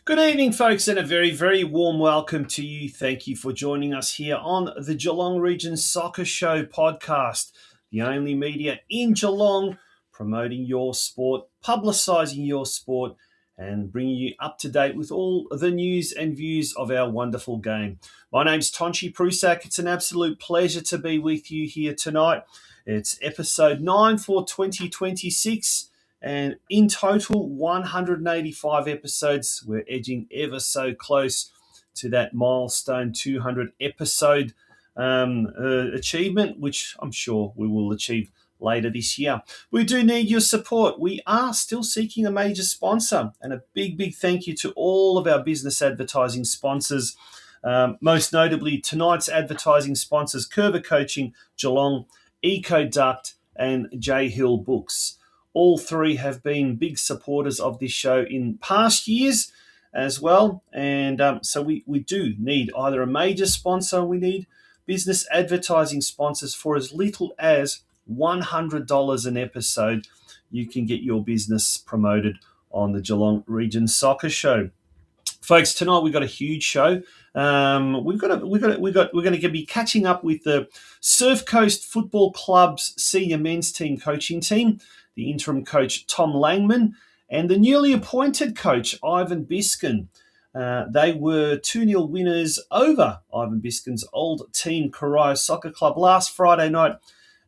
Good evening, folks, and a very, very warm welcome to you. Thank you for joining us here on the Geelong Region Soccer Show podcast, the only media in Geelong promoting your sport, publicising your sport, and bringing you up to date with all the news and views of our wonderful game. My name's Tonchi Prusak. It's an absolute pleasure to be with you here tonight. It's episode 9 for 2026. And in total, 185 episodes. We're edging ever so close to that milestone 200 episode achievement, which I'm sure we will achieve later this year. We do need your support. We are still seeking a major sponsor, and a big, big thank you to all of our business advertising sponsors. Most notably, tonight's advertising sponsors, Curva Coaching, Geelong, EcoDuct, and J Hill Books. All three have been big supporters of this show in past years as well. And so we do need either a major sponsor, we need business advertising sponsors. For as little as $100 an episode, you can get your business promoted on the Geelong Region Soccer Show. Folks, tonight we've got a huge show. We're going to be catching up with the Surf Coast Football Club's senior men's team coaching team, the interim coach Tom Langman, and the newly appointed coach Ivan Biscan. They were 2-0 winners over Ivan Biscan's old team, Corio Soccer Club, last Friday night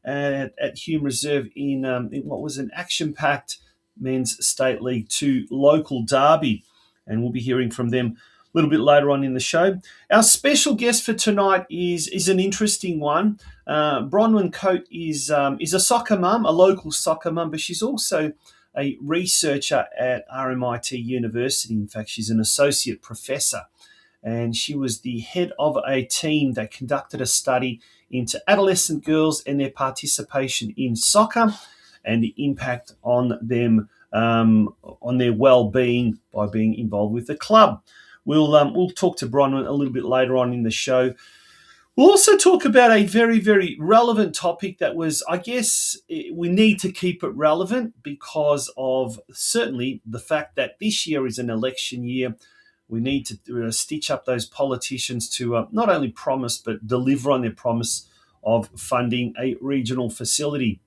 at Hume Reserve in what was an action-packed Men's State League 2 local derby. And we'll be hearing from them a little bit later on in the show. Our special guest for tonight is an interesting one. Bronwyn Coate is a soccer mum, a local soccer mum, but she's also a researcher at RMIT University. In fact, she's an associate professor, and she was the head of a team that conducted a study into adolescent girls and their participation in soccer and the impact on them, on their well-being by being involved with the club. We'll talk to Bronwyn a little bit later on in the show. We'll also talk about a very, very relevant topic that was, I guess, we need to keep it relevant because of certainly the fact that this year is an election year. We need to stitch up those politicians to not only promise but deliver on their promise of funding a regional facility.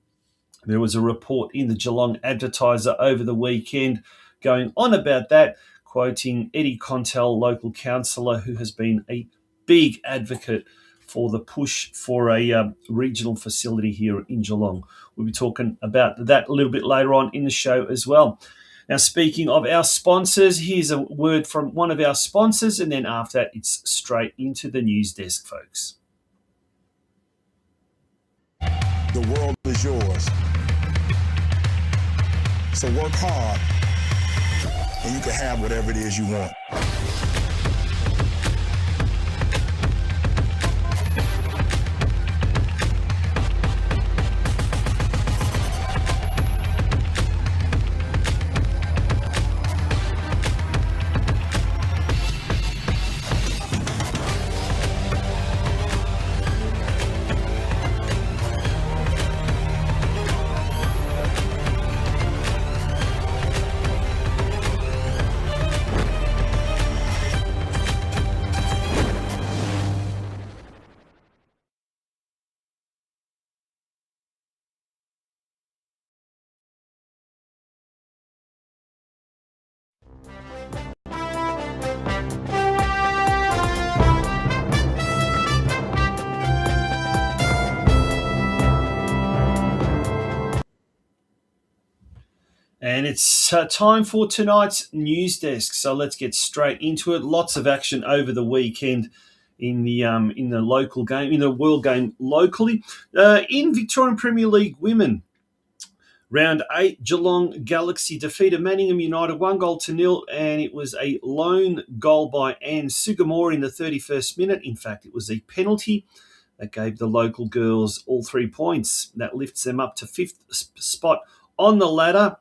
There was a report in the Geelong Advertiser over the weekend going on about that, quoting Eddie Contel, local councillor, who has been a big advocate for the push for a regional facility here in Geelong. We'll be talking about that a little bit later on in the show as well. Now, speaking of our sponsors, here's a word from one of our sponsors, and then after that, it's straight into the news desk, folks. The world is yours. So work hard, and you can have whatever it is you want. And it's time for tonight's news desk. So let's get straight into it. Lots of action over the weekend in the local game, in the world game locally. In Victorian Premier League Women, Round 8, Geelong Galaxy defeated Manningham United 1-0, and it was a lone goal by Anne Sugamore in the 31st minute. In fact, it was a penalty that gave the local girls all 3 points. That lifts them up to 5th spot on the ladder,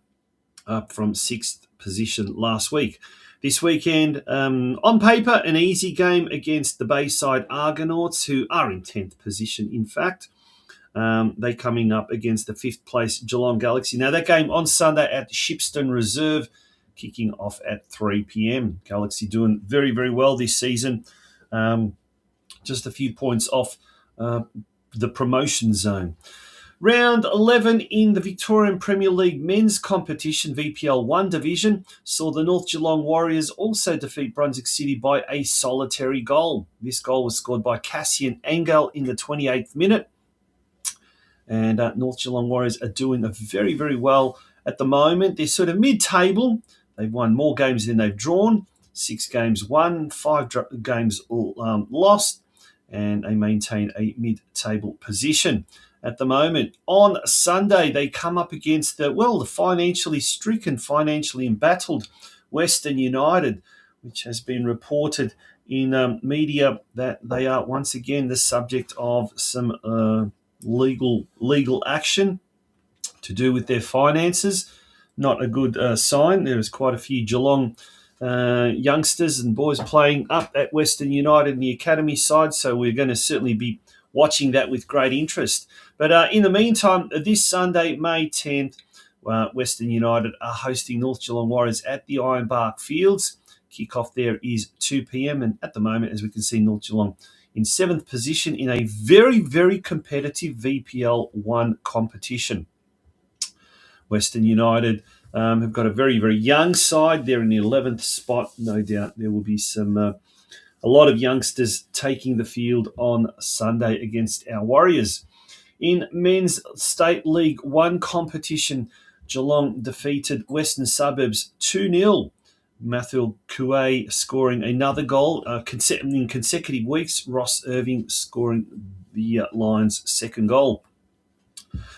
up from 6th position last week. This weekend, on paper, an easy game against the Bayside Argonauts, who are in 10th position, in fact. They coming up against the 5th place Geelong Galaxy. Now, that game on Sunday at Shipston Reserve, kicking off at 3 p.m. Galaxy doing very, very well this season. Just a few points off the promotion zone. Round 11 in the Victorian Premier League men's competition, VPL 1 division, saw the North Geelong Warriors also defeat Brunswick City by a solitary goal. This goal was scored by Cassian Engel in the 28th minute. And North Geelong Warriors are doing very, very well at the moment. They're sort of mid-table. They've won more games than they've drawn. 6 games won, 5 games lost, and they maintain a mid-table position at the moment. On Sunday, they come up against the financially stricken, financially embattled Western United, which has been reported in media that they are once again the subject of some legal action to do with their finances. Not a good sign. There is quite a few Geelong youngsters and boys playing up at Western United in the academy side, so we're going to certainly be watching that with great interest. But in the meantime, this Sunday, May 10th, Western United are hosting North Geelong Warriors at the Ironbark Fields. Kickoff there is 2 p.m. And at the moment, as we can see, North Geelong in 7th position in a very, very competitive VPL 1 competition. Western United have got a very, very young side. They're in the 11th spot. No doubt there will be a lot of youngsters taking the field on Sunday against our Warriors. In men's State League 1 competition, Geelong defeated Western Suburbs 2-0. Matthew Coate scoring another goal in consecutive weeks. Ross Irving scoring the Lions' second goal.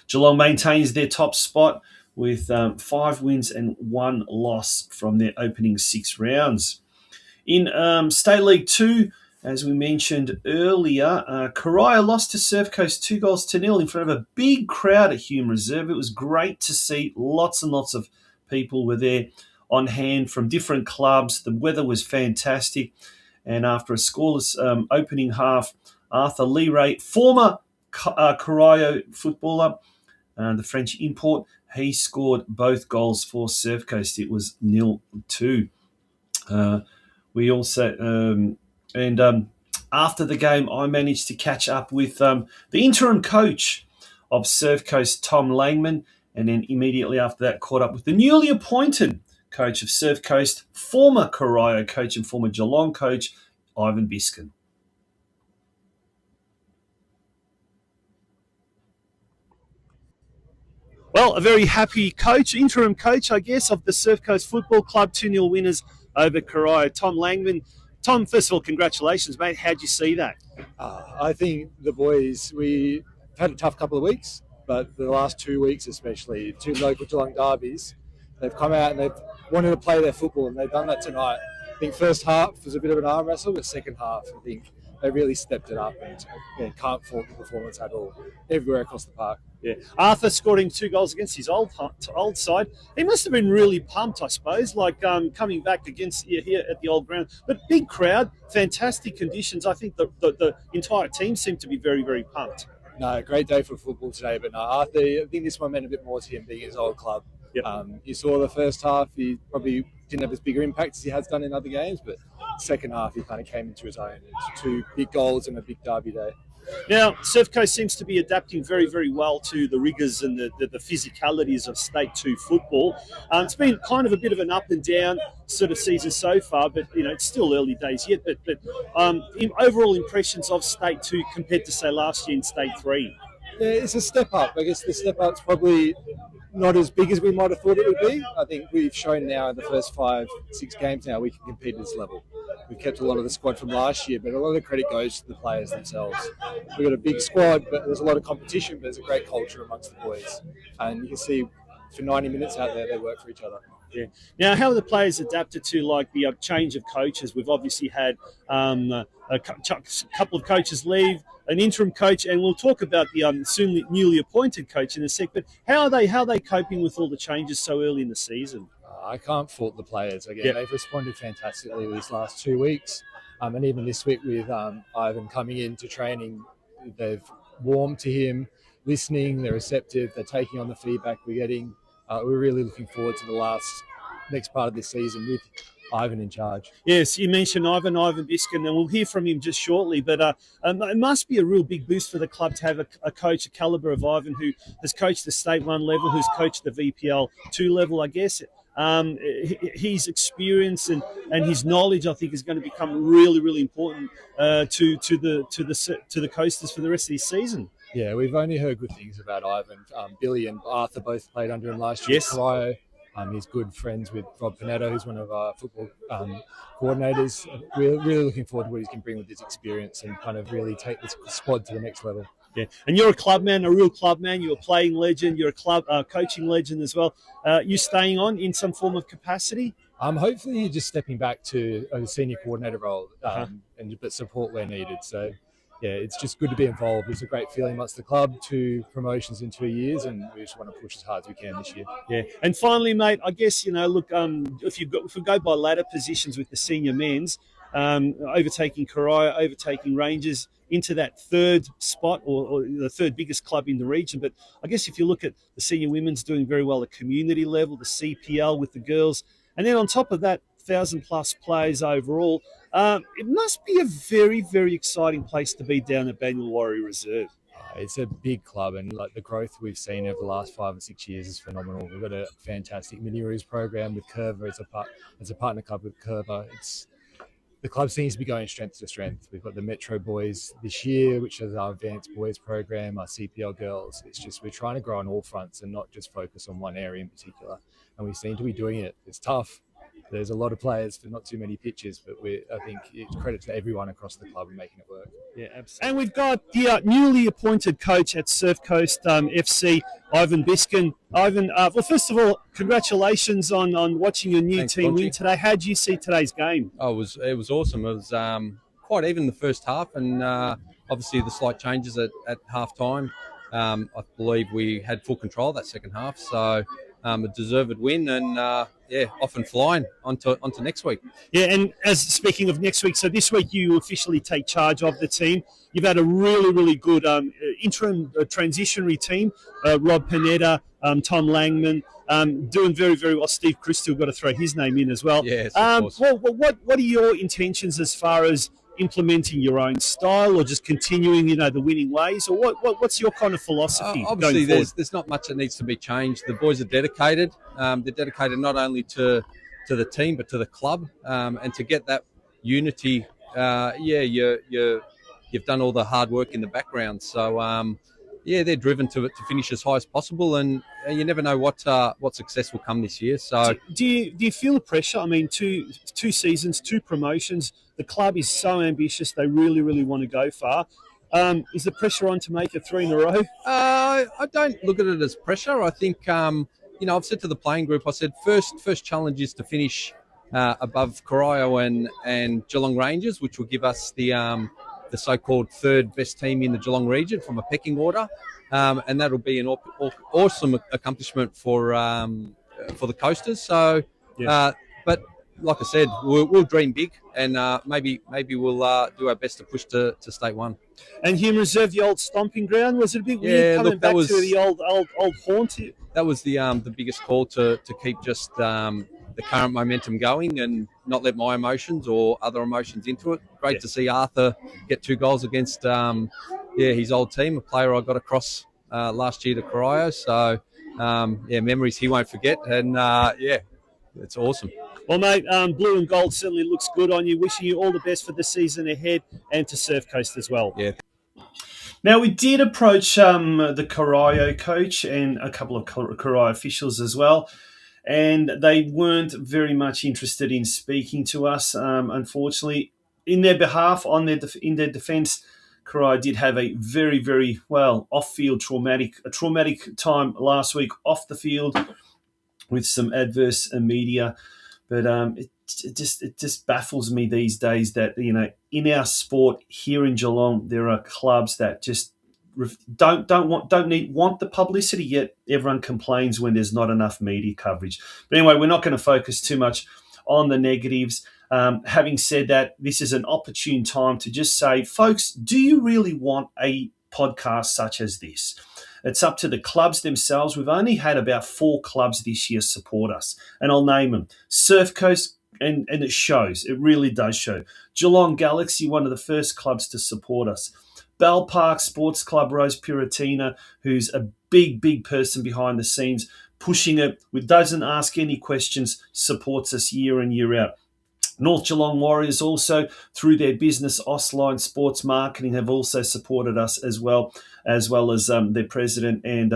Geelong maintains their top spot with 5 wins and 1 loss from their opening 6 rounds. In State League 2, as we mentioned earlier, Corio lost to Surf Coast 2-0 in front of a big crowd at Hume Reserve. It was great to see. Lots and lots of people were there on hand from different clubs. The weather was fantastic. And after a scoreless opening half, Arthur Leray, former Corio footballer, the French import, he scored both goals for Surf Coast. It was 0-2. We also, after the game, I managed to catch up with the interim coach of Surf Coast, Tom Langman, and then immediately after that caught up with the newly appointed coach of Surf Coast, former Corio coach and former Geelong coach, Ivan Biscan. Well, a very happy coach, interim coach, I guess, of the Surf Coast Football Club, 2-0 winners over Corio, Tom Langman. Tom, first of all, congratulations, mate. How'd you see that? I think the boys, we've had a tough couple of weeks, but the last 2 weeks especially, 2 local Geelong derbies, they've come out and they've wanted to play their football, and they've done that tonight. I think first half was a bit of an arm wrestle, but second half, I think they really stepped it up and can't fault the performance at all, everywhere across the park. Yeah, Arthur scoring 2 goals against his old side. He must have been really pumped, I suppose, like coming back against here at the old ground. But big crowd, fantastic conditions. I think the entire team seemed to be very, very pumped. No, great day for football today. But no, Arthur, I think this one meant a bit more to him being his old club. Yep. You saw the first half, he probably didn't have as bigger impact as he has done in other games, but second half he kind of came into his own. It's 2 big goals and a big derby day. Now, Surf Coast seems to be adapting very, very well to the rigours and the physicalities of State 2 football. It's been kind of a bit of an up and down sort of season so far, but it's still early days yet. But overall impressions of State 2 compared to, say, last year in State 3? Yeah, it's a step up. I guess the step up's probably not as big as we might have thought it would be. I think we've shown now in the first 5, 6 games now we can compete at this level. We've kept a lot of the squad from last year, but a lot of the credit goes to the players themselves. We've got a big squad, but there's a lot of competition, but there's a great culture amongst the boys. And you can see for 90 minutes out there, they work for each other. Yeah. Now, how are the players adapted to like the change of coaches? We've obviously had a couple of coaches leave, an interim coach, and we'll talk about the soon newly appointed coach in a sec. But how are they coping with all the changes so early in the season? I can't fault the players. Again, They've responded fantastically these last 2 weeks. And even this week with Ivan coming into training, they've warmed to him, listening, they're receptive, they're taking on the feedback we're getting. We're really looking forward to the next part of this season with Ivan in charge. Yes, you mentioned Ivan Biscan, and we'll hear from him just shortly. But it must be a real big boost for the club to have a coach, a calibre of Ivan, who has coached the State 1 level, who's coached the VPL 2 level, I guess. His experience and his knowledge, I think, is going to become really, really important to the Coasters for the rest of this season. Yeah, we've only heard good things about Ivan. Billy and Arthur both played under him last year. Yes. Corio, he's good friends with Rob Panetta, who's one of our football coordinators. We're really looking forward to what he can bring with his experience and kind of really take this squad to the next level. Yeah, and you're a club man, a real club man. You're a playing legend. You're a club coaching legend as well. You staying on in some form of capacity? Hopefully, just stepping back to a senior coordinator role but support where needed. So, yeah, it's just good to be involved. It's a great feeling amongst the club. 2 promotions in 2 years, and we just want to push as hard as we can this year. Yeah, and finally, mate, I guess look, if we go by ladder positions with the senior men's, overtaking Corio, overtaking Rangers, into that 3rd spot or the 3rd biggest club in the region. But I guess if you look at the senior women's doing very well at community level, the CPL with the girls, and then on top of that, 1,000+ players overall, it must be a very, very exciting place to be down at Banyule Warrior Reserve. It's a big club, and like the growth we've seen over the last 5 or 6 years is phenomenal. We've got a fantastic mini roos program with Curva as a partner club with Curva. The club seems to be going strength to strength. We've got the Metro boys this year, which is our advanced boys program, our CPL girls. It's just we're trying to grow on all fronts and not just focus on one area in particular. And we seem to be doing it. It's tough. There's a lot of players for not too many pitches, but I think it's credit to everyone across the club in making it work. Yeah, absolutely. And we've got the newly appointed coach at Surf Coast FC, Ivan Biscan. Ivan, well, first of all, congratulations on watching your new team win today. How did you see today's game? Oh, it was awesome. It was quite even in the first half, and obviously the slight changes at half time. I believe we had full control of that second half, so a deserved win, and off and flying onto next week. Yeah, and as speaking of next week, so this week you officially take charge of the team. You've had a really, really good interim transitionary team. Rob Panetta, Tom Langman, doing very, very well. Steve Christie, got to throw his name in as well. Yes, of course. Well, what are your intentions as far as implementing your own style, or just continuing, the winning ways, or what's your kind of philosophy? Obviously, there's not much that needs to be changed. The boys are dedicated. They're dedicated not only to the team but to the club, and to get that unity. You've done all the hard work in the background, so they're driven to finish as high as possible, and you never know what success will come this year. So, do you feel the pressure? I mean, two seasons, 2 promotions. The club is so ambitious; they really, really want to go far. Is the pressure on to make it 3 in a row? I don't look at it as pressure. I think I've said to the playing group, I said first challenge is to finish above Corio and Geelong Rangers, which will give us the so-called 3rd best team in the Geelong region from a pecking order, and that'll be an awesome accomplishment for the Coasters. So, but like I said, we'll dream big, and maybe we'll do our best to push to State 1. And Hume Reserve, the old stomping ground, was it a bit weird coming back to the old haunt? That was the biggest call to keep just the current momentum going and not let my emotions or other emotions into it. Great to see Arthur get 2 goals against his old team, a player I got across last year to Corio. So, memories he won't forget. And, it's awesome. Well, mate, blue and gold certainly looks good on you. Wishing you all the best for the season ahead and to Surf Coast as well. Yeah. Now, we did approach the Corio coach and a couple of Corio officials as well, and they weren't very much interested in speaking to us, unfortunately. In their behalf, in their defence, Corio did have a very, very, off-field traumatic time last week off the field with some adverse media. But it just baffles me these days that, in our sport here in Geelong, there are clubs that just want the publicity, yet everyone complains when there's not enough media coverage. But anyway, we're not going to focus too much on the negatives. Having said that, this is an opportune time to just say, folks, do you really want a podcast such as this? It's up to the clubs themselves. We've only had about 4 clubs this year support us, and I'll name them. Surf Coast, and it shows. It really does show. Geelong Galaxy, one of the first clubs to support us. Bell Park Sports Club, Rose Puritina, who's a big, big person behind the scenes, pushing it, doesn't ask any questions, supports us year in, year out. North Geelong Warriors also, through their business Ausline Sports Marketing, have also supported us as well as their president and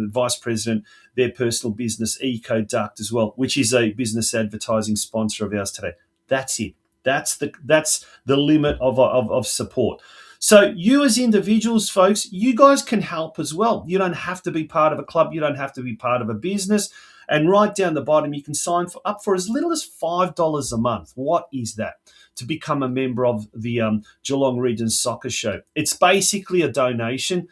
vice president, their personal business Eco Duct as well, which is a business advertising sponsor of ours today. That's it. That's the limit of support. So you as individuals, folks, you guys can help as well. You don't have to be part of a club. You don't have to be part of a business. And right down the bottom, you can sign up for as little as $5 a month. What is that? To become a member of the Geelong Region Soccer Show. It's basically a donation.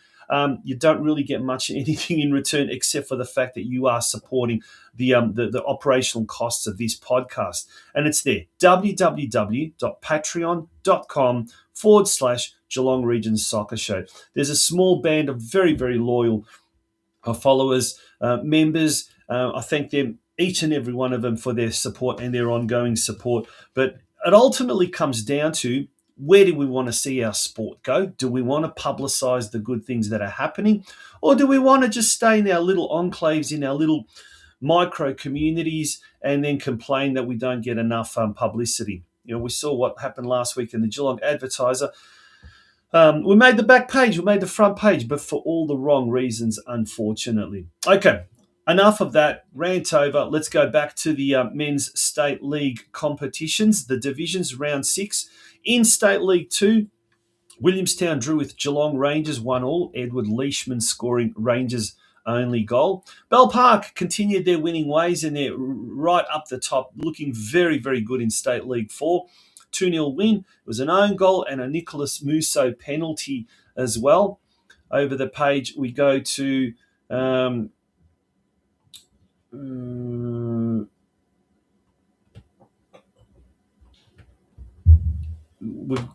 You don't really get much anything in return except for the fact that you are supporting the operational costs of this podcast. And it's there, www.patreon.com/Geelong Region Soccer Show. There's a small band of very, very loyal followers, members. I thank them, each and every one of them, for their support and their ongoing support. But it ultimately comes down to, where do we want to see our sport go? Do we want to publicise the good things that are happening? Or do we want to just stay in our little enclaves, in our little micro communities, and then complain that we don't get enough publicity? We saw what happened last week in the Geelong Advertiser. We made the back page, we made the front page, but for all the wrong reasons, unfortunately. Okay, enough of that rant over. Let's go back to the men's state league competitions, the divisions, round 6. In State League 2, Williamstown drew with Geelong Rangers 1-1. Edward Leishman scoring Rangers' only goal. Bell Park continued their winning ways, and they're right up the top, looking very, very good in State League 4. 2-0 win. It was an own goal and a Nicholas Musso penalty as well. Over the page, we go to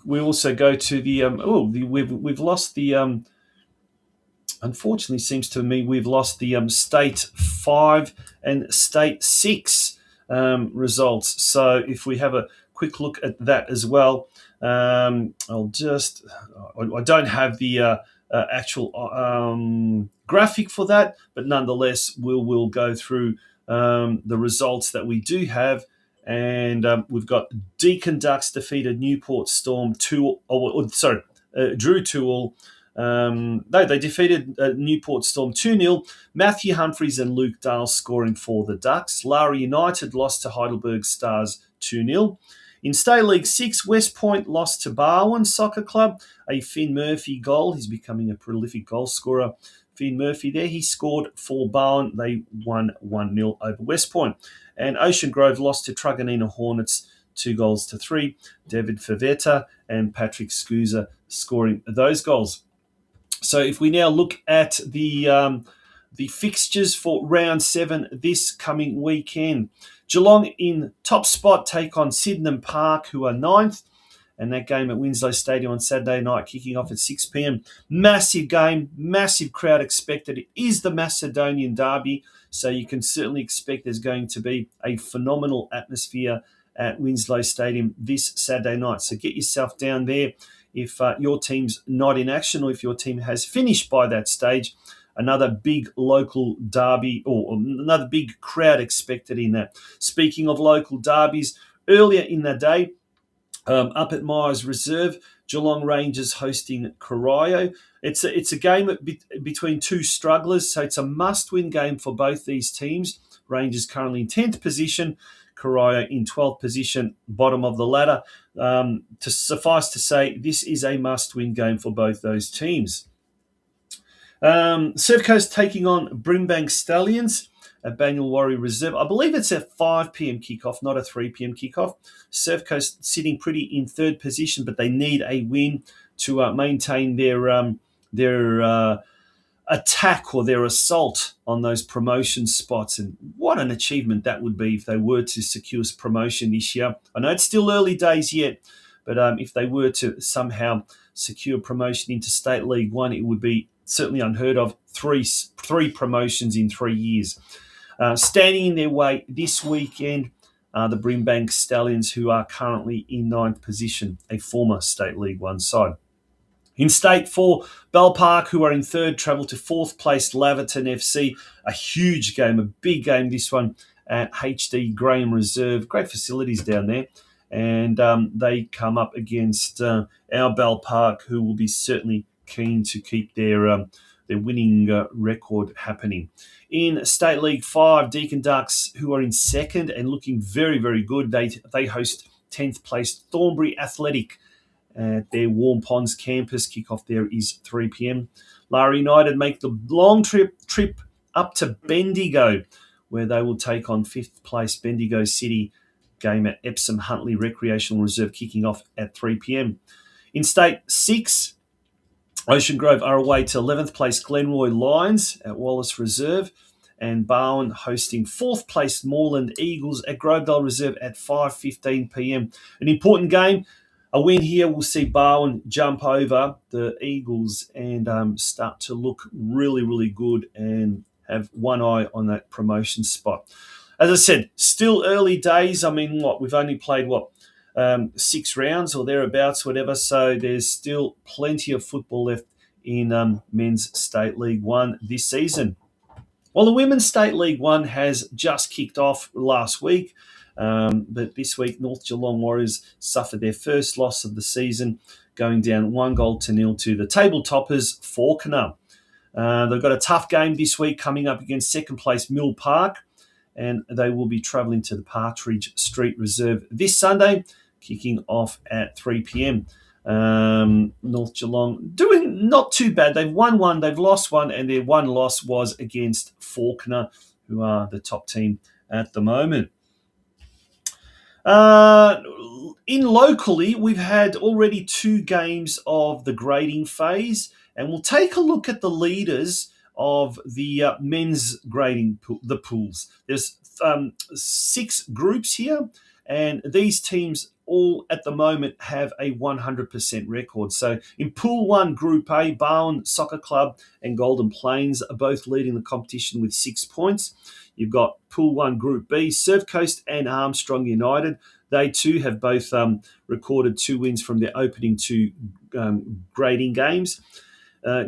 we also go to the we've lost the unfortunately, seems to me we've lost the State 5 and State 6 results. So if we have a quick look at that as well, I don't have the actual graphic for that, but nonetheless, we'll go through the results that we do have. And we've got Deakin Ducks defeated Newport Storm drew 2-2. They defeated Newport Storm 2-0. Matthew Humphreys and Luke Dale scoring for the Ducks. Lara United lost to Heidelberg Stars 2-0. In State League 6, West Point lost to Barwon Soccer Club. A Finn Murphy goal. He's becoming a prolific goal scorer. Finn Murphy there. He scored for Barwon. They won 1-0 over West Point. And Ocean Grove lost to Truganina Hornets 2-3. David Favetta and Patrick Scusa scoring those goals. So if we now look at the fixtures for round 7 this coming weekend, Geelong in top spot take on Sydenham Park, who are 9th. And that game at Winslow Stadium on Saturday night, kicking off at 6 p.m. Massive game, massive crowd expected. It is the Macedonian Derby, so you can certainly expect there's going to be a phenomenal atmosphere at Winslow Stadium this Saturday night. So get yourself down there if your team's not in action, or if your team has finished by that stage. Another big local derby, or another big crowd expected in that. Speaking of local derbies, earlier in the day, up at Myers Reserve, Geelong Rangers hosting Corio. It's a game between two strugglers, so it's a must-win game for both these teams. Rangers currently in 10th position, Corio in 12th position, bottom of the ladder. To suffice to say, this is a must-win game for both those teams. Surf Coast taking on Brimbank Stallions at Banyul Warrior Reserve. I believe it's a 5 p.m. kickoff, not a 3 p.m. kickoff. Surf Coast sitting pretty in third position, but they need a win to maintain their attack or their assault on those promotion spots. And what an achievement that would be if they were to secure promotion this year. I know it's still early days yet, but if they were to somehow secure promotion into State League One, it would be certainly unheard of. Three promotions in 3 years. Standing in their way this weekend are the Brimbank Stallions, who are currently in 9th position, a former State League One side. In State 4, Bell Park, who are in 3rd, travel to 4th place Laverton FC. A huge game, a big game this one at HD Graham Reserve. Great facilities down there. And they come up against our Bell Park, who will be certainly keen to keep their winning record happening. In State League 5, Deakin Ducks, who are in 2nd and looking very, very good. They host 10th place Thornbury Athletic at their Warm Ponds campus. Kickoff there is 3 p.m. Lara United make the long trip up to Bendigo, where they will take on 5th place Bendigo City. Game at Epsom Huntley Recreational Reserve, kicking off at 3 p.m. In State 6, Ocean Grove are away to 11th place Glenroy Lions at Wallace Reserve, and Barwon hosting 4th place Moreland Eagles at Grovedale Reserve at 5:15 p.m. An important game. A win here will see Barwon jump over the Eagles and start to look really, really good and have one eye on that promotion spot. As I said, still early days. I mean, we've only played 6 rounds or thereabouts, whatever. So there's still plenty of football left in Men's State League One this season. Well, the Women's State League One has just kicked off last week. But this week, North Geelong Warriors suffered their first loss of the season, going down 1-0 to the table toppers, Fawkner. They've got a tough game this week coming up against 2nd place Mill Park, and they will be travelling to the Partridge Street Reserve this Sunday, kicking off at 3 p.m. North Geelong doing not too bad. They've won one, they've lost one, and their one loss was against Fawkner, who are the top team at the moment. In locally, we've had already 2 games of the grading phase, and we'll take a look at the leaders of the men's grading the pools. There's 6 groups here, and these teams all at the moment have a 100% record. So in Pool 1, Group A, Barwon Soccer Club and Golden Plains are both leading the competition with 6 points. You've got Pool 1, Group B, Surf Coast and Armstrong United. They too have both recorded 2 wins from their opening 2 grading games.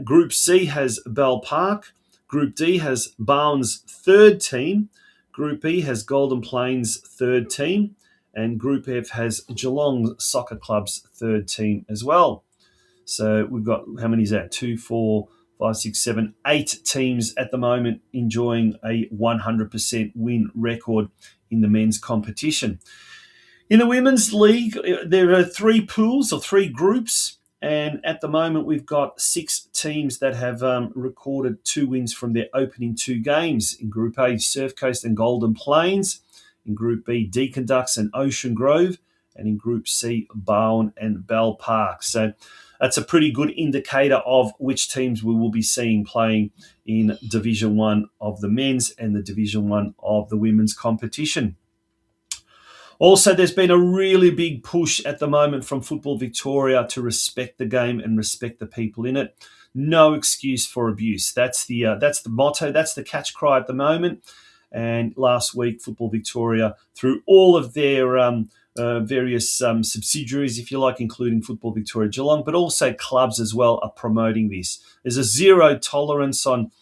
Group C has Bell Park. Group D has Barwon's 3rd team. Group E has Golden Plains' 3rd team. And Group F has Geelong Soccer Club's 3rd team as well. So we've got, how many is that? 2, 4, 5, 6, 7, 8 teams at the moment enjoying a 100% win record in the men's competition. In the women's league, there are 3 pools or 3 groups, and at the moment we've got 6 teams that have recorded 2 wins from their opening 2 games. In Group A, Surf Coast and Golden Plains. In Group B, Deakin Ducks and Ocean Grove. And in Group C, Barwon and Bell Park. So that's a pretty good indicator of which teams we will be seeing playing in Division 1 of the men's and the Division 1 of the women's competition. Also, there's been a really big push at the moment from Football Victoria to respect the game and respect the people in it. No excuse for abuse. That's the motto. That's the catch cry at the moment. And last week, Football Victoria, through all of their various subsidiaries, if you like, including Football Victoria Geelong, but also clubs as well, are promoting this. There's a zero tolerance on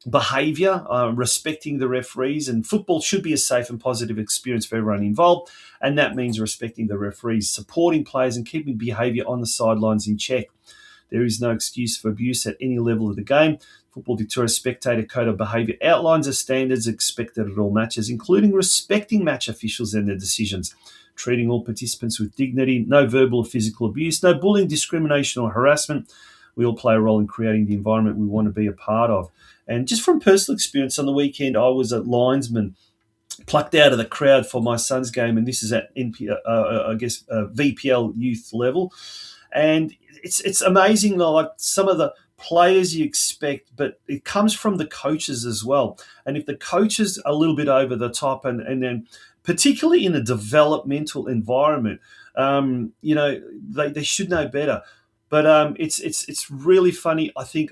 behaviour, respecting the referees, and football should be a safe and positive experience for everyone involved, and that means respecting the referees, supporting players and keeping behaviour on the sidelines in check. There is no excuse for abuse at any level of the game. Football Victoria Spectator Code of Behaviour outlines the standards expected at all matches, including respecting match officials and their decisions, treating all participants with dignity, no verbal or physical abuse, no bullying, discrimination or harassment. We all play a role in creating the environment we want to be a part of. And just from personal experience, on the weekend, I was at Linesman, plucked out of the crowd for my son's game, and this is at VPL youth level. And it's amazing, like some of the players you expect, but it comes from the coaches as well. And if the coaches are a little bit over the top, and then particularly in a developmental environment, they should know better. But it's really funny. I think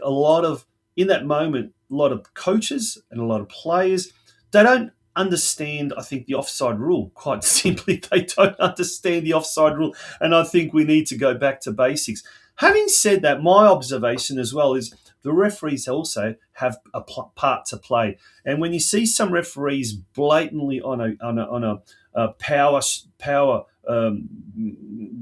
in that moment, a lot of coaches and a lot of players, they don't understand, I think, the offside rule. Quite simply, they don't understand the offside rule. And I think we need to go back to basics. Having said that, my observation as well is the referees also have a part to play. And when you see some referees blatantly on a power,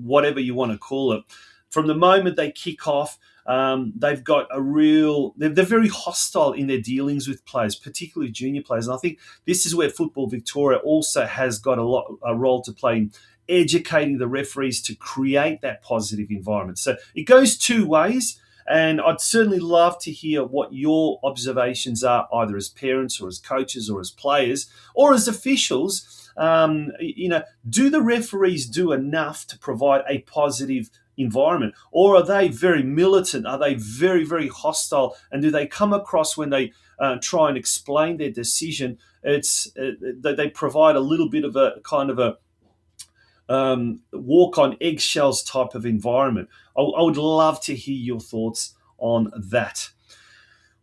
whatever you want to call it, from the moment they kick off, they've got they're very hostile in their dealings with players, particularly junior players. And I think this is where Football Victoria also has got a role to play in educating the referees to create that positive environment. So it goes two ways, and I'd certainly love to hear what your observations are, either as parents or as coaches or as players or as officials. Do the referees do enough to provide a positive environment, or are they very militant? Are they very, very hostile? And do they come across, when they try and explain their decision, they provide a little bit of a kind of a walk on eggshells type of environment? I would love to hear your thoughts on that.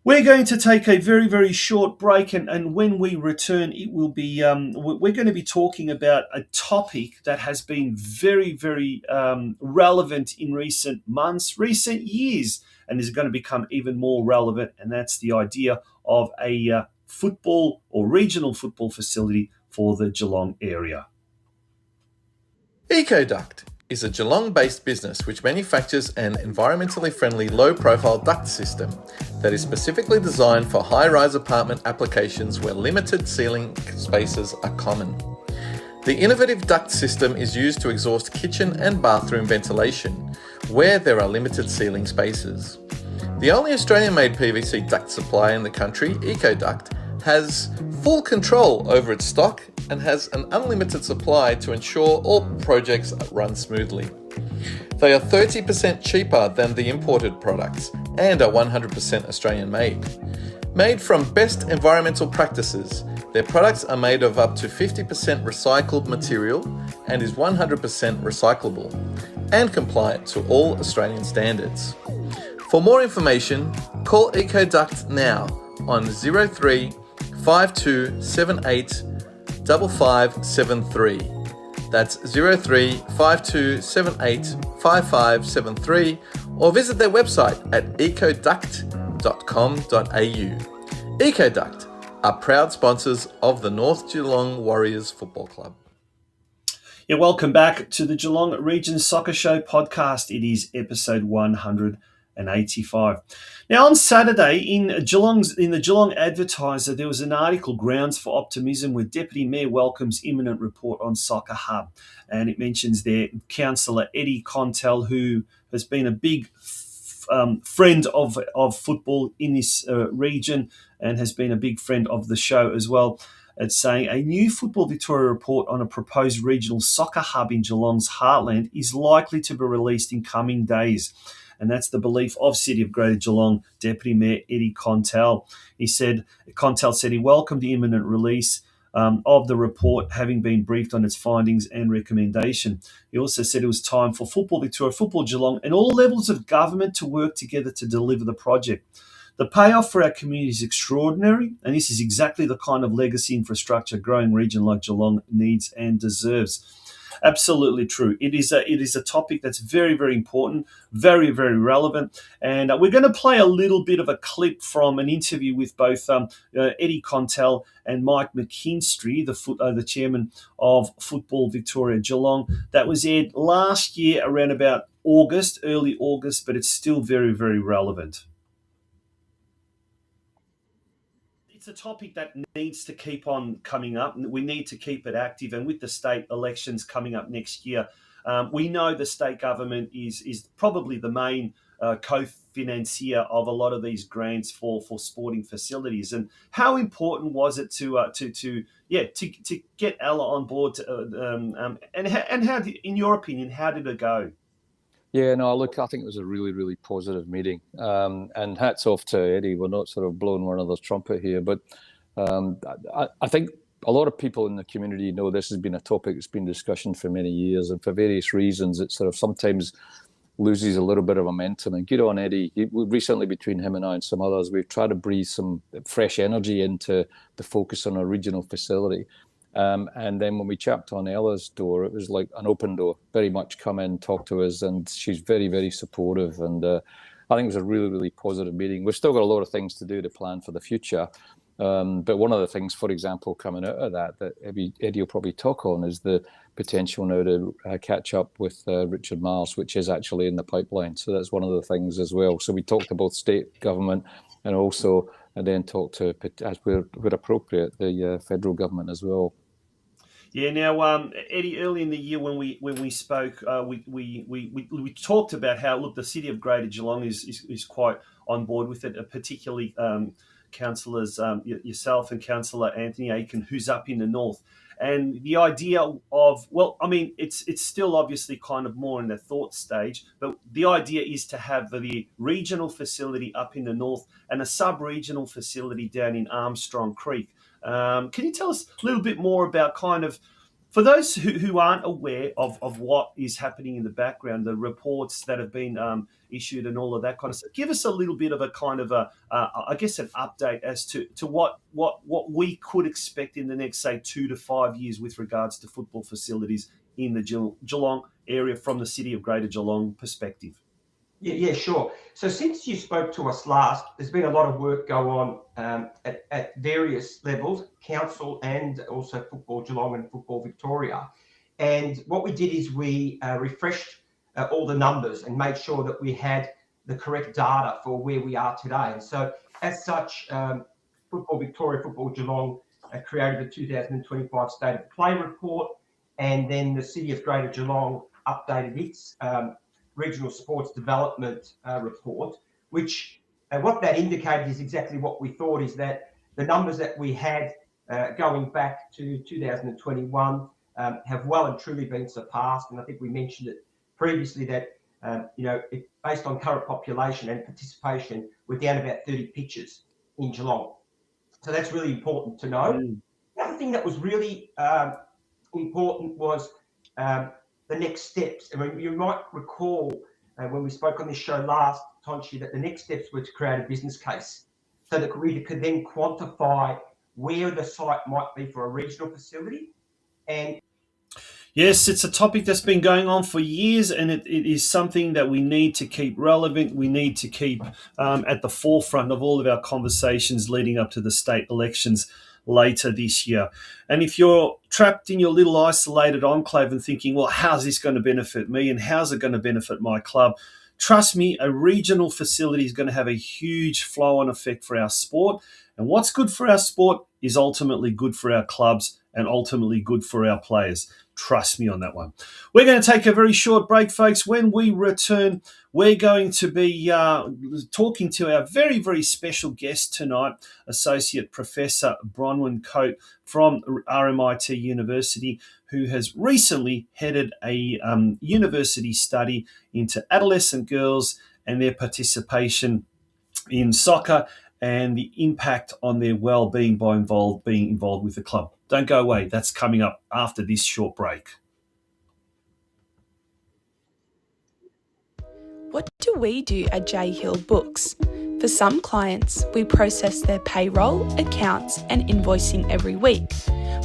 We're going to take a very, very short break, and when we return, it will be we're going to be talking about a topic that has been very, very relevant in recent months, recent years, and is going to become even more relevant, and that's the idea of a football or regional football facility for the Geelong area. EcoDuct is a Geelong-based business which manufactures an environmentally friendly low-profile duct system that is specifically designed for high-rise apartment applications where limited ceiling spaces are common. The innovative duct system is used to exhaust kitchen and bathroom ventilation where there are limited ceiling spaces. The only Australian-made PVC duct supplier in the country, EcoDuct, has full control over its stock and has an unlimited supply to ensure all projects run smoothly. They are 30% cheaper than the imported products and are 100% Australian made. Made from best environmental practices, their products are made of up to 50% recycled material and is 100% recyclable and compliant to all Australian standards. For more information, call EcoDuct now on 03 5278 5573. That's 03 5278 5573, or visit their website at ecoduct.com.au. EcoDuct are proud sponsors of the North Geelong Warriors Football Club. Yeah, welcome back to the Geelong Region Soccer Show podcast. It is episode 185. Now, on Saturday, in the Geelong Advertiser, there was an article, Grounds for Optimism, where Deputy Mayor welcomes imminent report on Soccer Hub. And it mentions there Councillor Eddie Contell, who has been a big friend of football in this region and has been a big friend of the show as well. It's saying a new Football Victoria report on a proposed regional soccer hub in Geelong's heartland is likely to be released in coming days. And that's the belief of City of Greater Geelong Deputy Mayor Eddie Contell. Contell said he welcomed the imminent release of the report, having been briefed on its findings and recommendation. He also said it was time for Football Victoria, Football Geelong and all levels of government to work together to deliver the project. The payoff for our community is extraordinary, and this is exactly the kind of legacy infrastructure a growing region like Geelong needs and deserves. Absolutely true. It is a topic that's very, very important, very, very relevant. And we're going to play a little bit of a clip from an interview with both Eddie Contel and Mike McKinstry, the chairman of Football Victoria Geelong. That was aired last year around about August, early August, but it's still very, very relevant. It's a topic that needs to keep on coming up. We need to keep it active. And with the state elections coming up next year, we know the state government is probably the main co-financier of a lot of these grants for sporting facilities. And how important was it to get Ella on board? And how, in your opinion, how did it go? Yeah, no, look, I think it was a really, really positive meeting. And hats off to Eddie. We're not sort of blowing one another's trumpet here, but I think a lot of people in the community know this has been a topic that's been discussion for many years, and for various reasons, it sort of sometimes loses a little bit of momentum. And good on Eddie. Recently, between him and I and some others, we've tried to breathe some fresh energy into the focus on a regional facility. And then when we chapped on Ella's door, it was like an open door. Very much come in, talk to us, and she's very, very supportive. And I think it was a really, really positive meeting. We've still got a lot of things to do to plan for the future. But one of the things, for example, coming out of that Eddie will probably talk on is the potential now to catch up with Richard Marles, which is actually in the pipeline. So that's one of the things as well. So we talked to both state government and then talked to, as where appropriate, the federal government as well. Yeah. Now, Eddie, early in the year when we spoke, we talked about how the city of Greater Geelong is quite on board with it, particularly councillors yourself and Councillor Anthony Aiken, who's up in the north. And the idea of, it's still obviously kind of more in the thought stage, but the idea is to have the regional facility up in the north and a sub-regional facility down in Armstrong Creek. Can you tell us a little bit more about kind of, for those who aren't aware of what is happening in the background, the reports that have been issued and all of that kind of stuff, give us a little bit of a kind of an update as to what we could expect in the next, say, 2 to 5 years with regards to football facilities in the Geelong area from the City of Greater Geelong perspective. Yeah, sure. So since you spoke to us last, there's been a lot of work go on at various levels, council and also Football Geelong and Football Victoria. And what we did is we refreshed all the numbers and made sure that we had the correct data for where we are today. And so as such, Football Victoria, Football Geelong created the 2025 State of Play report, and then the City of Greater Geelong updated its Regional Sports Development report, which what that indicated is exactly what we thought, is that the numbers that we had going back to 2021 have well and truly been surpassed. And I think we mentioned it previously that, based on current population and participation, we're down about 30 pitches in Geelong. So that's really important to know. The other thing that was really important was the next steps. I mean, you might recall when we spoke on this show last, Tonchi, that the next steps were to create a business case so that we could then quantify where the site might be for a regional facility. And yes, it's a topic that's been going on for years, and it is something that we need to keep relevant. We need to keep at the forefront of all of our conversations leading up to the state elections later this year. And if you're trapped in your little isolated enclave and thinking, well, how's this going to benefit me and how's it going to benefit my club? Trust me, a regional facility is going to have a huge flow-on effect for our sport. And what's good for our sport is ultimately good for our clubs and ultimately good for our players. Trust me on that one. We're going to take a very short break, folks. When we return, we're going to be talking to our very, very special guest tonight, Associate Professor Bronwyn Coate from RMIT University, who has recently headed a university study into adolescent girls and their participation in soccer and the impact on their well-being by being involved with the club. Don't go away. That's coming up after this short break. What do we do at J Hill Books? For some clients, we process their payroll, accounts, and invoicing every week.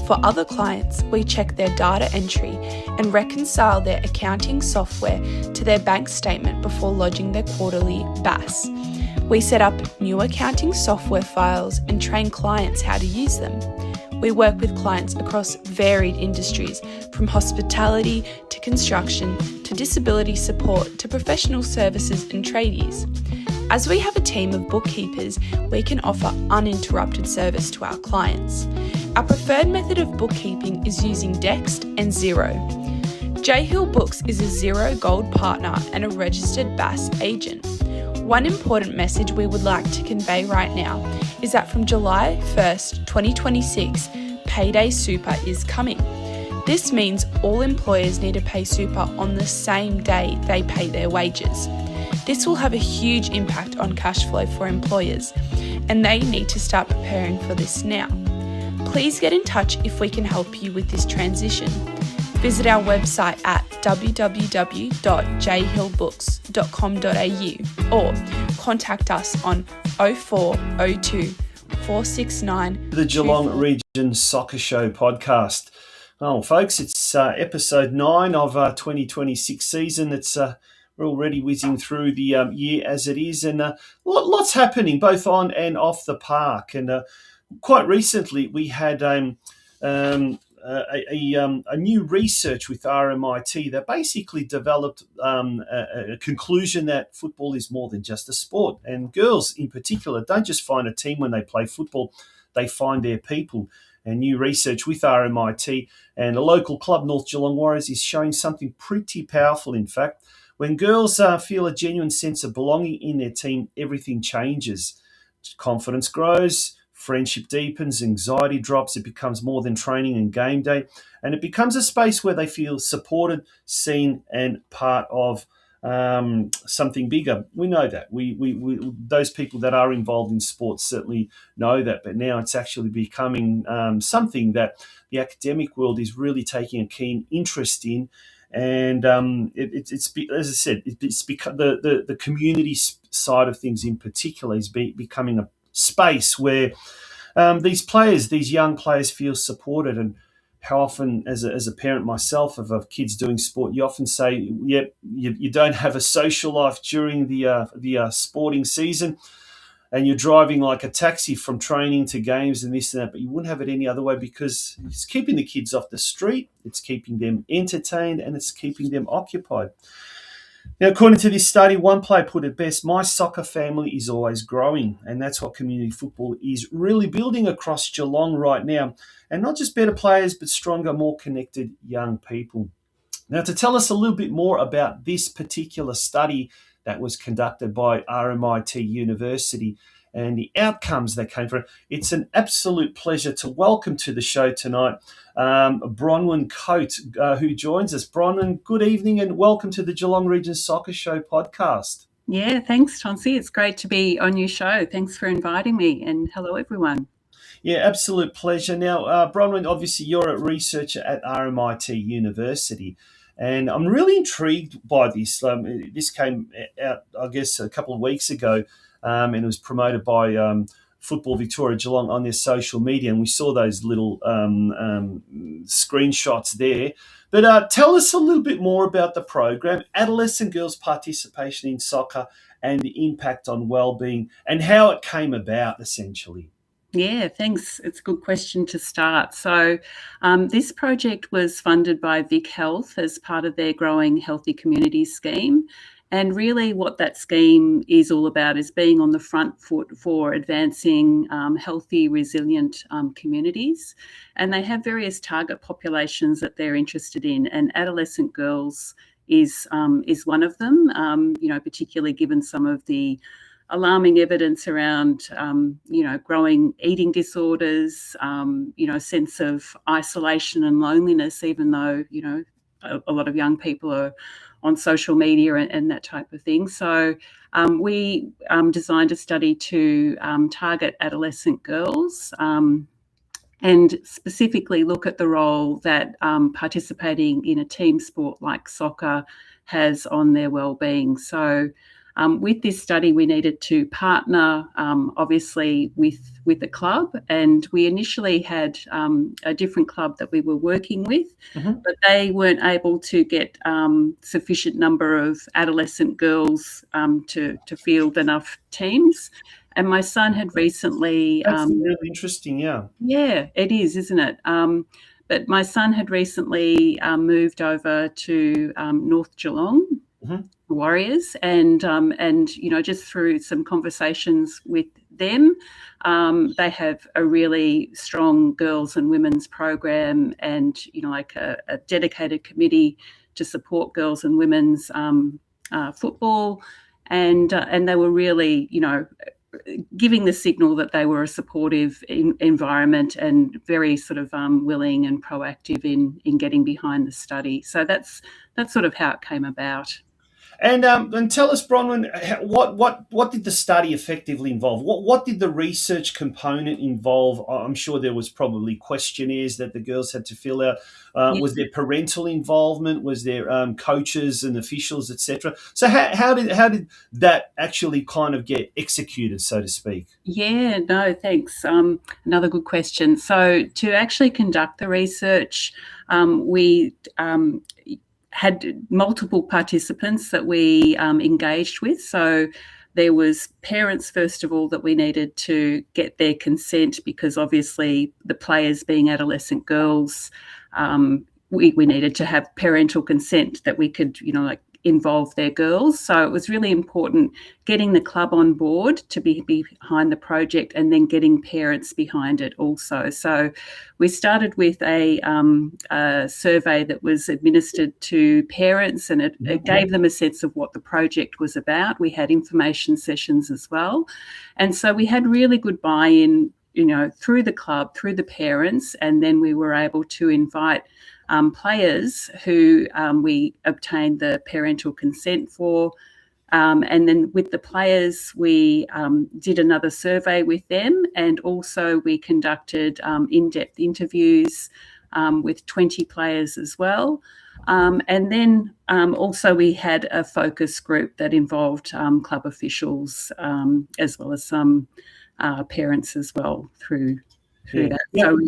For other clients, we check their data entry and reconcile their accounting software to their bank statement before lodging their quarterly BAS. We set up new accounting software files and train clients how to use them. We work with clients across varied industries, from hospitality to construction to disability support to professional services and tradies. As we have a team of bookkeepers, we can offer uninterrupted service to our clients. Our preferred method of bookkeeping is using Dext and Xero. J Hill Books is a Xero Gold partner and a registered BAS agent. One important message we would like to convey right now is that from July 1st, 2026, Payday Super is coming. This means all employers need to pay super on the same day they pay their wages. This will have a huge impact on cash flow for employers, and they need to start preparing for this now. Please get in touch if we can help you with this transition. Visit our website at www.jhillbooks.com.au or contact us on 0402 469 The Geelong Region Soccer Show podcast. Oh, folks, it's episode 9 of 2026 season. It's we're already whizzing through the year as it is, and lots happening both on and off the park. And quite recently, we had a new research with RMIT that basically developed a conclusion that football is more than just a sport. And girls in particular don't just find a team when they play football, they find their people. And new research with RMIT and a local club, North Geelong Warriors, is showing something pretty powerful, in fact. When girls feel a genuine sense of belonging in their team, everything changes. Confidence grows, friendship deepens, anxiety drops, it becomes more than training and game day, and it becomes a space where they feel supported, seen, and part of something bigger. We know that. We those people that are involved in sports certainly know that, but now it's actually becoming something that the academic world is really taking a keen interest in. And it's as I said, it's become the community side of things in particular is becoming a space where these young players feel supported. And how often, as a parent myself of kids doing sport, you often say, "Yep, you don't have a social life during the sporting season, and you're driving like a taxi from training to games and this and that, but you wouldn't have it any other way because it's keeping the kids off the street, it's keeping them entertained, and it's keeping them occupied." Now, according to this study, one player put it best: "My soccer family is always growing," and that's what community football is really building across Geelong right now. And not just better players, but stronger, more connected young people. Now, to tell us a little bit more about this particular study that was conducted by RMIT University and the outcomes that came from it, it's an absolute pleasure to welcome to the show tonight Bronwyn Coate, who joins us. Bronwyn, good evening and welcome to the Geelong Region Soccer Show podcast. Yeah, thanks, Chauncey. It's great to be on your show. Thanks for inviting me, and hello, everyone. Yeah, absolute pleasure. Now, Bronwyn, obviously you're a researcher at RMIT University, and I'm really intrigued by this. This came out, I guess, a couple of weeks ago, and it was promoted by Football Victoria Geelong on their social media, and we saw those little screenshots there. But tell us a little bit more about the program, Adolescent Girls' Participation in Soccer and the impact on wellbeing, and how it came about, essentially. Yeah, thanks. It's a good question to start. So this project was funded by Vic Health as part of their Growing Healthy Communities scheme. And really what that scheme is all about is being on the front foot for advancing healthy, resilient communities. And they have various target populations that they're interested in, and adolescent girls is one of them, particularly given some of the alarming evidence around, growing eating disorders, a sense of isolation and loneliness, even though, a lot of young people are on social media and that type of thing. So we designed a study to target adolescent girls and specifically look at the role that participating in a team sport like soccer has on their wellbeing. So With this study, we needed to partner, obviously, with the club, and we initially had a different club that we were working with, but they weren't able to get sufficient number of adolescent girls to field enough teams. And my son had recently... That's really interesting, yeah. Yeah, it is, isn't it? But my son had recently moved over to North Geelong, Warriors, and just through some conversations with them, they have a really strong girls and women's program, and like a dedicated committee to support girls and women's football, and they were really giving the signal that they were a supportive environment and very sort of willing and proactive in getting behind the study. So that's sort of how it came about. And tell us, Bronwyn, what did the study effectively involve? What did the research component involve? I'm sure there was probably questionnaires that the girls had to fill out. Was there parental involvement? Was there coaches and officials, etc.? So how did that actually kind of get executed, so to speak? Yeah, no, thanks. Another good question. So to actually conduct the research, we had multiple participants that we engaged with. So there was parents, first of all, that we needed to get their consent, because obviously the players being adolescent girls, we needed to have parental consent that we could, involve their girls. So it was really important getting the club on board to be behind the project, and then getting parents behind it also. So we started with a survey that was administered to parents, and it gave them a sense of what the project was about. We had information sessions as well. And so we had really good buy-in, through the club, through the parents, and then we were able to invite players who we obtained the parental consent for. And then with the players, we did another survey with them, and also we conducted in-depth interviews with 20 players as well. And then also we had a focus group that involved club officials, as well as some parents as well through that. So,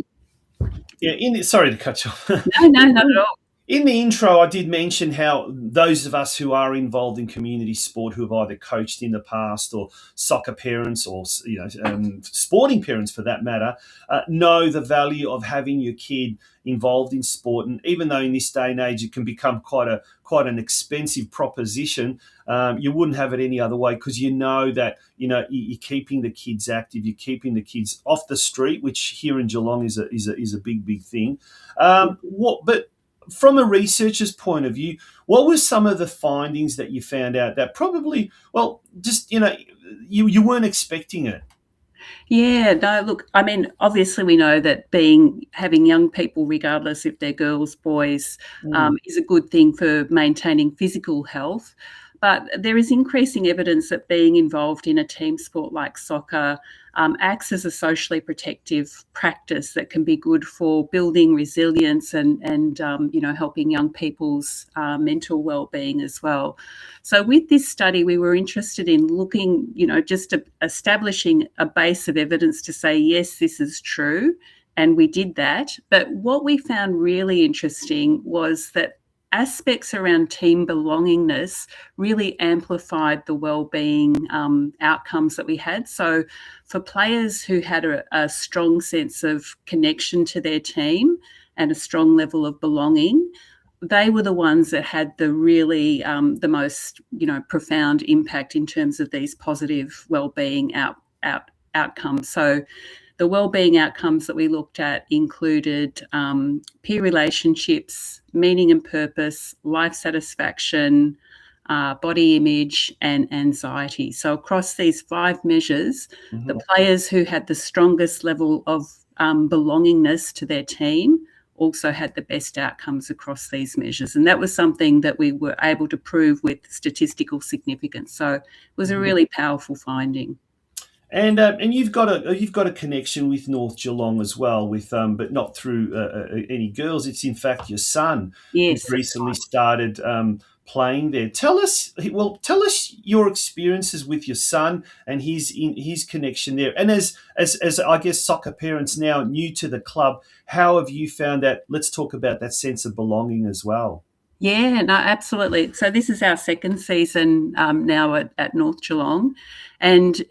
Sorry to cut you off. No, not at all. In the intro, I did mention how those of us who are involved in community sport, who have either coached in the past, or soccer parents, or sporting parents for that matter, know the value of having your kid involved in sport. And even though in this day and age it can become quite an expensive proposition, you wouldn't have it any other way, because that you're keeping the kids active, you're keeping the kids off the street, which here in Geelong is a big thing. But from a researcher's point of view, what were some of the findings that you found out that probably, you weren't expecting it? Yeah, no, look, I mean, obviously we know that having young people, regardless if they're girls, boys, is a good thing for maintaining physical health. But there is increasing evidence that being involved in a team sport like soccer acts as a socially protective practice that can be good for building resilience and helping young people's mental well-being as well. So with this study, we were interested in looking, establishing a base of evidence to say, yes, this is true, and we did that. But what we found really interesting was that aspects around team belongingness really amplified the wellbeing outcomes that we had. So for players who had a strong sense of connection to their team and a strong level of belonging, they were the ones that had the really the most profound impact in terms of these positive wellbeing outcomes. So the wellbeing outcomes that we looked at included peer relationships, meaning and purpose, life satisfaction, body image, and anxiety. So across these 5 measures, the players who had the strongest level of belongingness to their team also had the best outcomes across these measures. And that was something that we were able to prove with statistical significance. So it was a really powerful finding. And you've got a connection with North Geelong as well, but not through any girls. It's in fact your son, yes, who's recently started playing there. Tell us your experiences with your son and his connection there. And as I guess soccer parents now new to the club, how have you found that? Let's talk about that sense of belonging as well. Yeah, no, absolutely. So this is our second season now at North Geelong. And,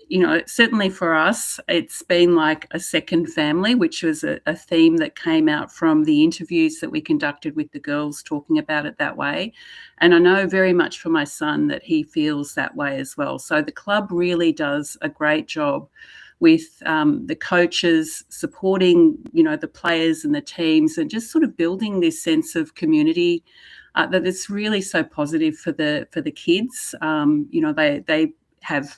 certainly for us, it's been like a second family, which was a theme that came out from the interviews that we conducted with the girls talking about it that way. And I know very much for my son that he feels that way as well. So the club really does a great job with the coaches supporting, the players and the teams and just sort of building this sense of community that it's really so positive for the kids. They have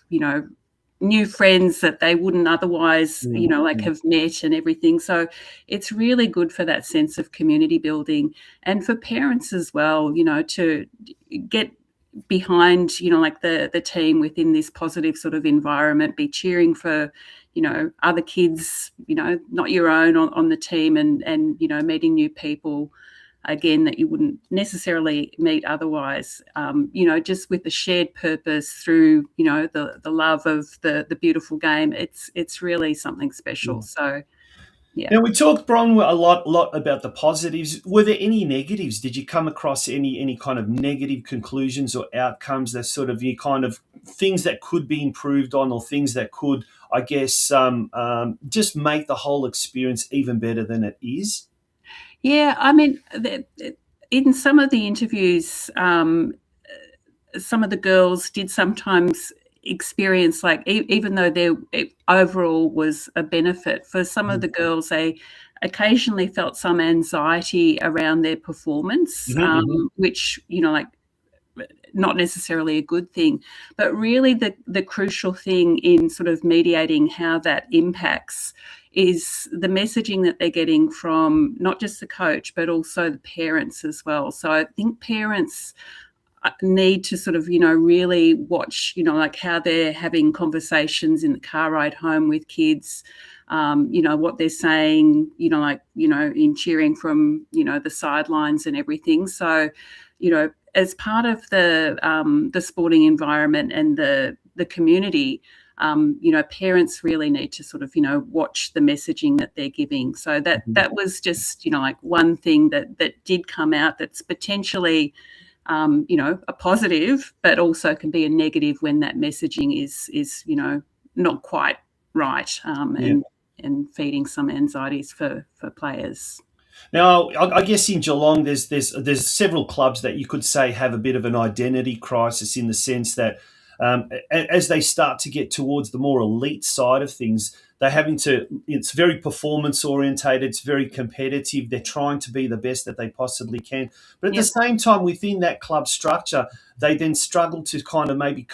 new friends that they wouldn't otherwise have met and everything. So it's really good for that sense of community building and for parents as well. To get behind the team within this positive sort of environment, be cheering for other kids, not your own on the team and meeting new people again that you wouldn't necessarily meet otherwise, just with the shared purpose through the love of the beautiful game. It's really something special. So yeah. Now we talked, Bronwyn, a lot about the positives. Were there any negatives? Did you come across any kind of negative conclusions or outcomes that sort of kind of things that could be improved on, or things that could, I guess, just make the whole experience even better than it is? Yeah, I mean, in some of the interviews, some of the girls did sometimes experience, like, even though there overall was a benefit, for some of the girls, they occasionally felt some anxiety around their performance, which, not necessarily a good thing. But really the crucial thing in sort of mediating how that impacts is the messaging that they're getting from not just the coach, but also the parents as well. So I think parents need to sort of, really watch, how they're having conversations in the car ride home with kids, what they're saying, in cheering from, the sidelines and everything. So, as part of the sporting environment and the community, parents really need to sort of, watch the messaging that they're giving. So that was just, one thing that did come out that's potentially, a positive, but also can be a negative when that messaging is not quite right, and feeding some anxieties for players. Now, I guess in Geelong, there's several clubs that you could say have a bit of an identity crisis, in the sense that as they start to get towards the more elite side of things, they're having to, it's very performance orientated, it's very competitive, they're trying to be the best that they possibly can. But at the same time, within that club structure, they then struggle to kind of maybe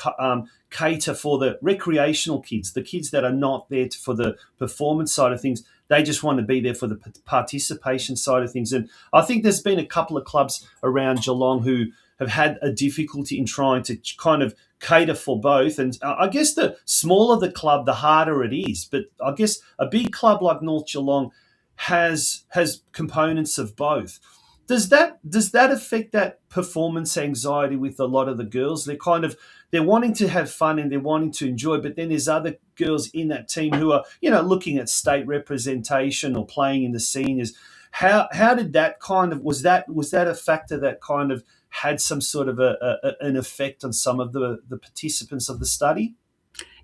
cater for the recreational kids, the kids that are not there for the performance side of things. They just want to be there for the participation side of things. And I think there's been a couple of clubs around Geelong who have had a difficulty in trying to kind of cater for both. And I guess the smaller the club, the harder it is. But I guess a big club like North Geelong has components of both. Does that affect that performance anxiety with a lot of the girls? They're wanting to have fun and they're wanting to enjoy, but then there's other girls in that team who are, looking at state representation or playing in the seniors. How did that kind of, was that a factor that kind of had some sort of an effect on some of the participants of the study?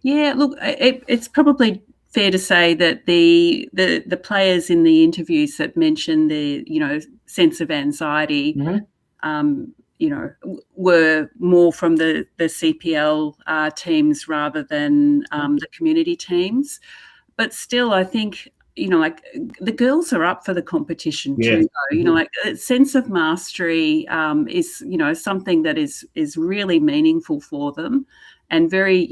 Yeah, look, it's probably fair to say that the players in the interviews that mentioned the sense of anxiety, were more from the CPL teams rather than the community teams. But still, I think the girls are up for the competition too. Though. A sense of mastery is something that is really meaningful for them, and very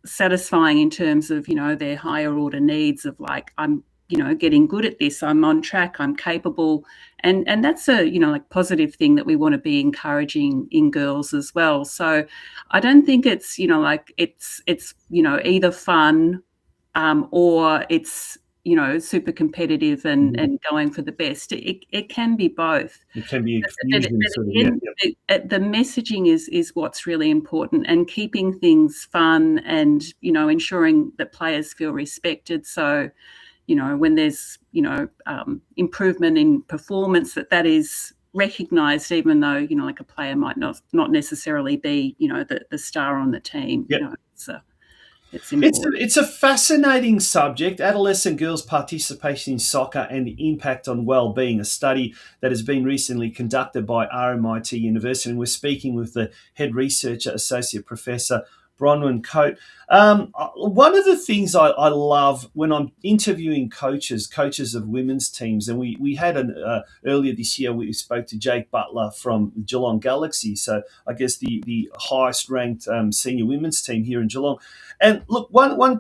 satisfying in terms of their higher order needs of I'm getting good at this, I'm on track, I'm capable, and that's a positive thing that we want to be encouraging in girls as well. So I don't think it's it's either fun or it's super competitive and going for the best. It can be both. It can be a But confusion, sort of, again, the messaging is what's really important, and keeping things fun and, ensuring that players feel respected. So, when there's, improvement in performance, that is recognised, even though, like a player might not necessarily be, the star on the team. Yep. It's important. It's a fascinating subject, adolescent girls' participation in soccer and the impact on well-being, a study that has been recently conducted by RMIT University. And we're speaking with the head researcher, Associate Professor Bronwyn Coate. One of the things I love when I'm interviewing coaches of women's teams, and we had earlier this year, we spoke to Jake Butler from Geelong Galaxy, so I guess the highest ranked senior women's team here in Geelong. And look, one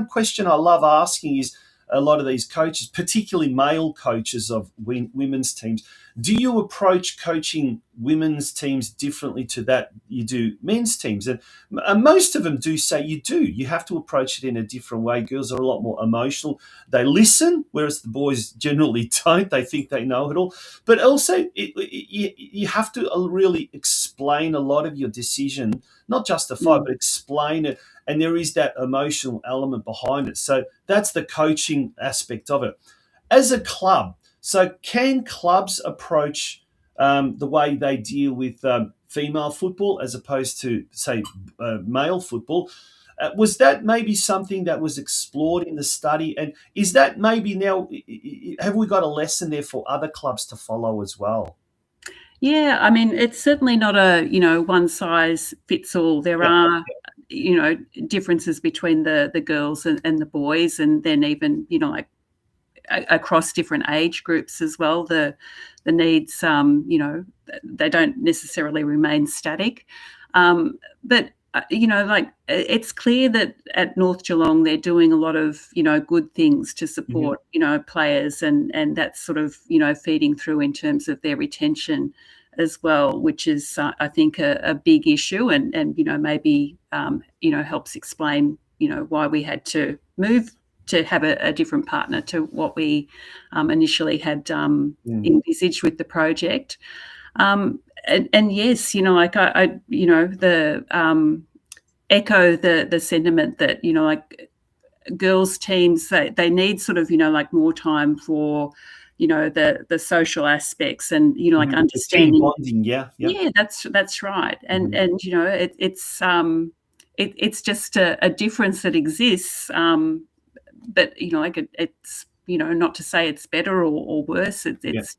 question I love asking is a lot of these coaches, particularly male coaches of women's teams, do you approach coaching women's teams differently to that you do men's teams? And most of them do say you do. You have to approach it in a different way. Girls are a lot more emotional. They listen, whereas the boys generally don't. They think they know it all. But also, you have to really explain a lot of your decision, not justify, but explain it. And there is that emotional element behind it. So that's the coaching aspect of it. As a club, so can clubs approach the way they deal with female football as opposed to, say, male football? Was that maybe something that was explored in the study? And is that maybe now, have we got a lesson there for other clubs to follow as well? Yeah, I mean, it's certainly not a, one size fits all. There are, differences between the girls and the boys, and then even, like across different age groups as well. The needs, they don't necessarily remain static. But it's clear that at North Geelong they're doing a lot of, good things to support, players, and that's sort of, feeding through in terms of their retention as well, which is, I think, a big issue, and maybe, helps explain, why we had to move to have a different partner to what we initially had envisaged with the project. And yes, I echo the sentiment that, girls teams, they need sort of, more time for, the social aspects and, understanding. Team bonding, yeah. Yeah, that's right. And it's just a difference that exists. But it's not to say it's better or worse. It's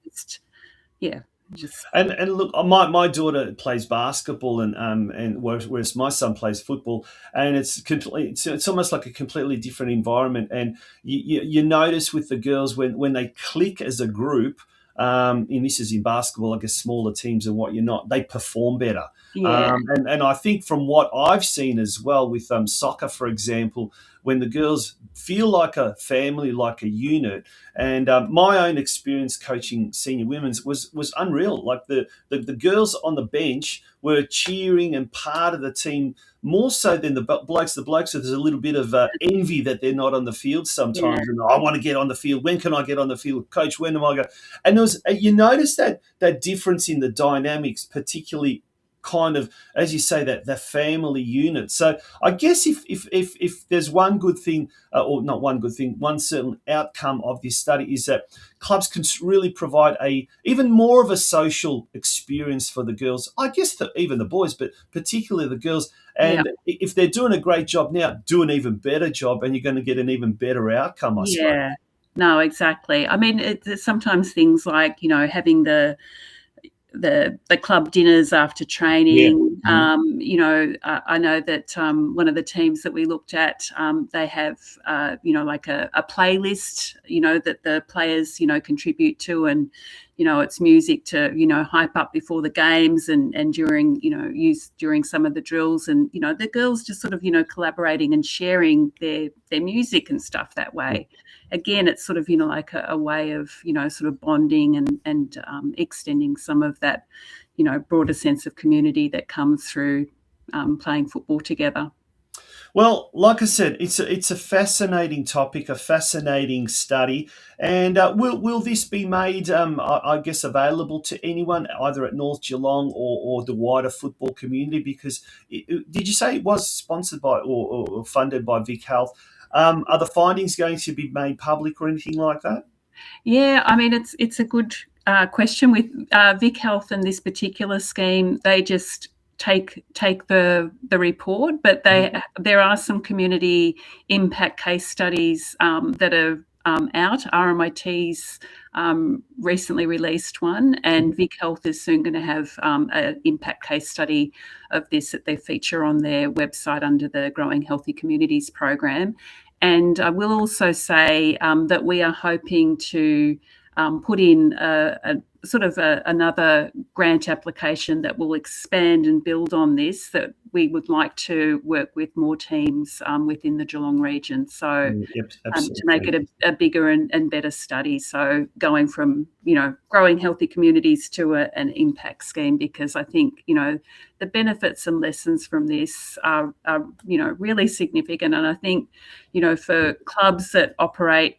just And look, my daughter plays basketball, and whereas my son plays football, and it's almost like a completely different environment. And you notice with the girls when they click as a group, and this is in basketball, I guess smaller teams and whatnot, they perform better. Yeah. And I think from what I've seen as well with soccer, for example, when the girls feel like a family, like a unit, and my own experience coaching senior women's was unreal. Like the girls on the bench were cheering and part of the team more so than the blokes. The blokes, there's a little bit of envy that they're not on the field sometimes. Yeah. And I want to get on the field. When can I get on the field? Coach, when am I going? And you notice that difference in the dynamics, particularly kind of, as you say, that family unit. So I guess if there's one good thing, or not one good thing, one certain outcome of this study is that clubs can really provide even more of a social experience for the girls. I guess even the boys, but particularly the girls. And if they're doing a great job now, do an even better job, and you're going to get an even better outcome, I suppose. Yeah, no, exactly. I mean, it's sometimes things like, having the club dinners after training. Yeah. I know that one of the teams that we looked at, they have, like a playlist, that the players, contribute to, and, it's music to, hype up before the games and during, during some of the drills, and, the girls just sort of, collaborating and sharing their music and stuff that way. Again, it's sort of, like a way of, sort of bonding and extending some of that, broader sense of community that comes through playing football together. Well, like I said, it's a fascinating topic, a fascinating study, and will this be made, I guess, available to anyone either at North Geelong or the wider football community? Because did you say it was sponsored by or funded by Vic Health? Are the findings going to be made public or anything like that? Yeah, I mean, it's a good question with Vic Health and this particular scheme. They just take the report, but there are some community impact case studies that are out. RMIT's recently released one, and Vic Health is soon going to have an impact case study of this that they feature on their website under the Growing Healthy Communities program. And I will also say that we are hoping to put in a sort of another grant application that will expand and build on this, that we would like to work with more teams within the Geelong region. So Yep, to make it a bigger and better study. So going from, growing healthy communities to an impact scheme, because I think, the benefits and lessons from this are really significant. And I think, for clubs that operate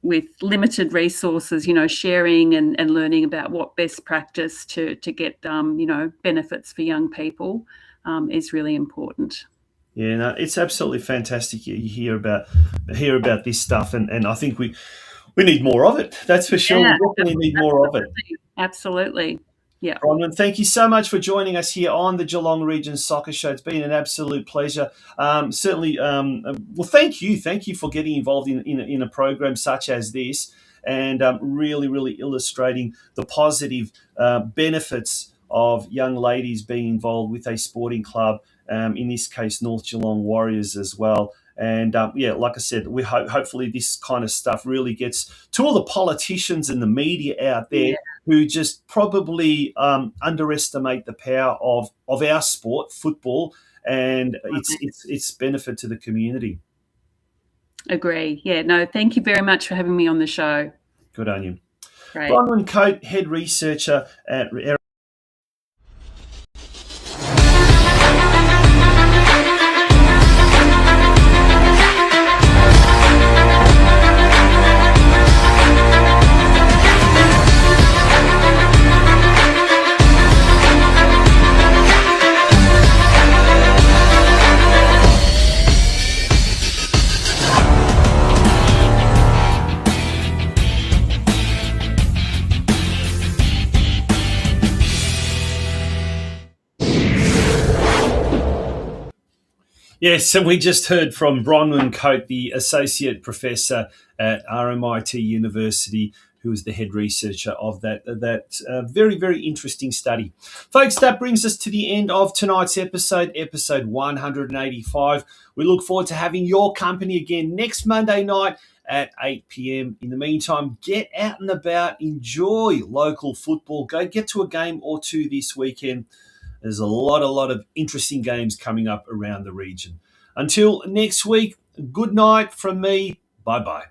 with limited resources, sharing and learning about what best practice to get, benefits for young people is really important. Yeah, no, it's absolutely fantastic. You hear about this stuff, and I think we need more of it. That's for sure. Yeah, We definitely need more of it. Absolutely. Yeah. Bronwyn, thank you so much for joining us here on the Geelong Region Soccer Show. It's been an absolute pleasure. Certainly, well, thank you for getting involved in a program such as this, and really, really illustrating the positive benefits of young ladies being involved with a sporting club. In this case, North Geelong Warriors as well. And like I said, we hopefully this kind of stuff really gets to all the politicians and the media out there who just probably underestimate the power of our sport, football, and its benefit to the community. Agree. Yeah. No, thank you very much for having me on the show. Good on you. Great. Bronwyn Coate, head researcher at Yes, and we just heard from Bronwyn Coate, the Associate Professor at RMIT University, who is the head researcher of that very, very interesting study. Folks, that brings us to the end of tonight's episode 185. We look forward to having your company again next Monday night at 8 p.m. In the meantime, get out and about, enjoy local football, go get to a game or two this weekend. There's a lot of interesting games coming up around the region. Until next week, good night from me. Bye-bye.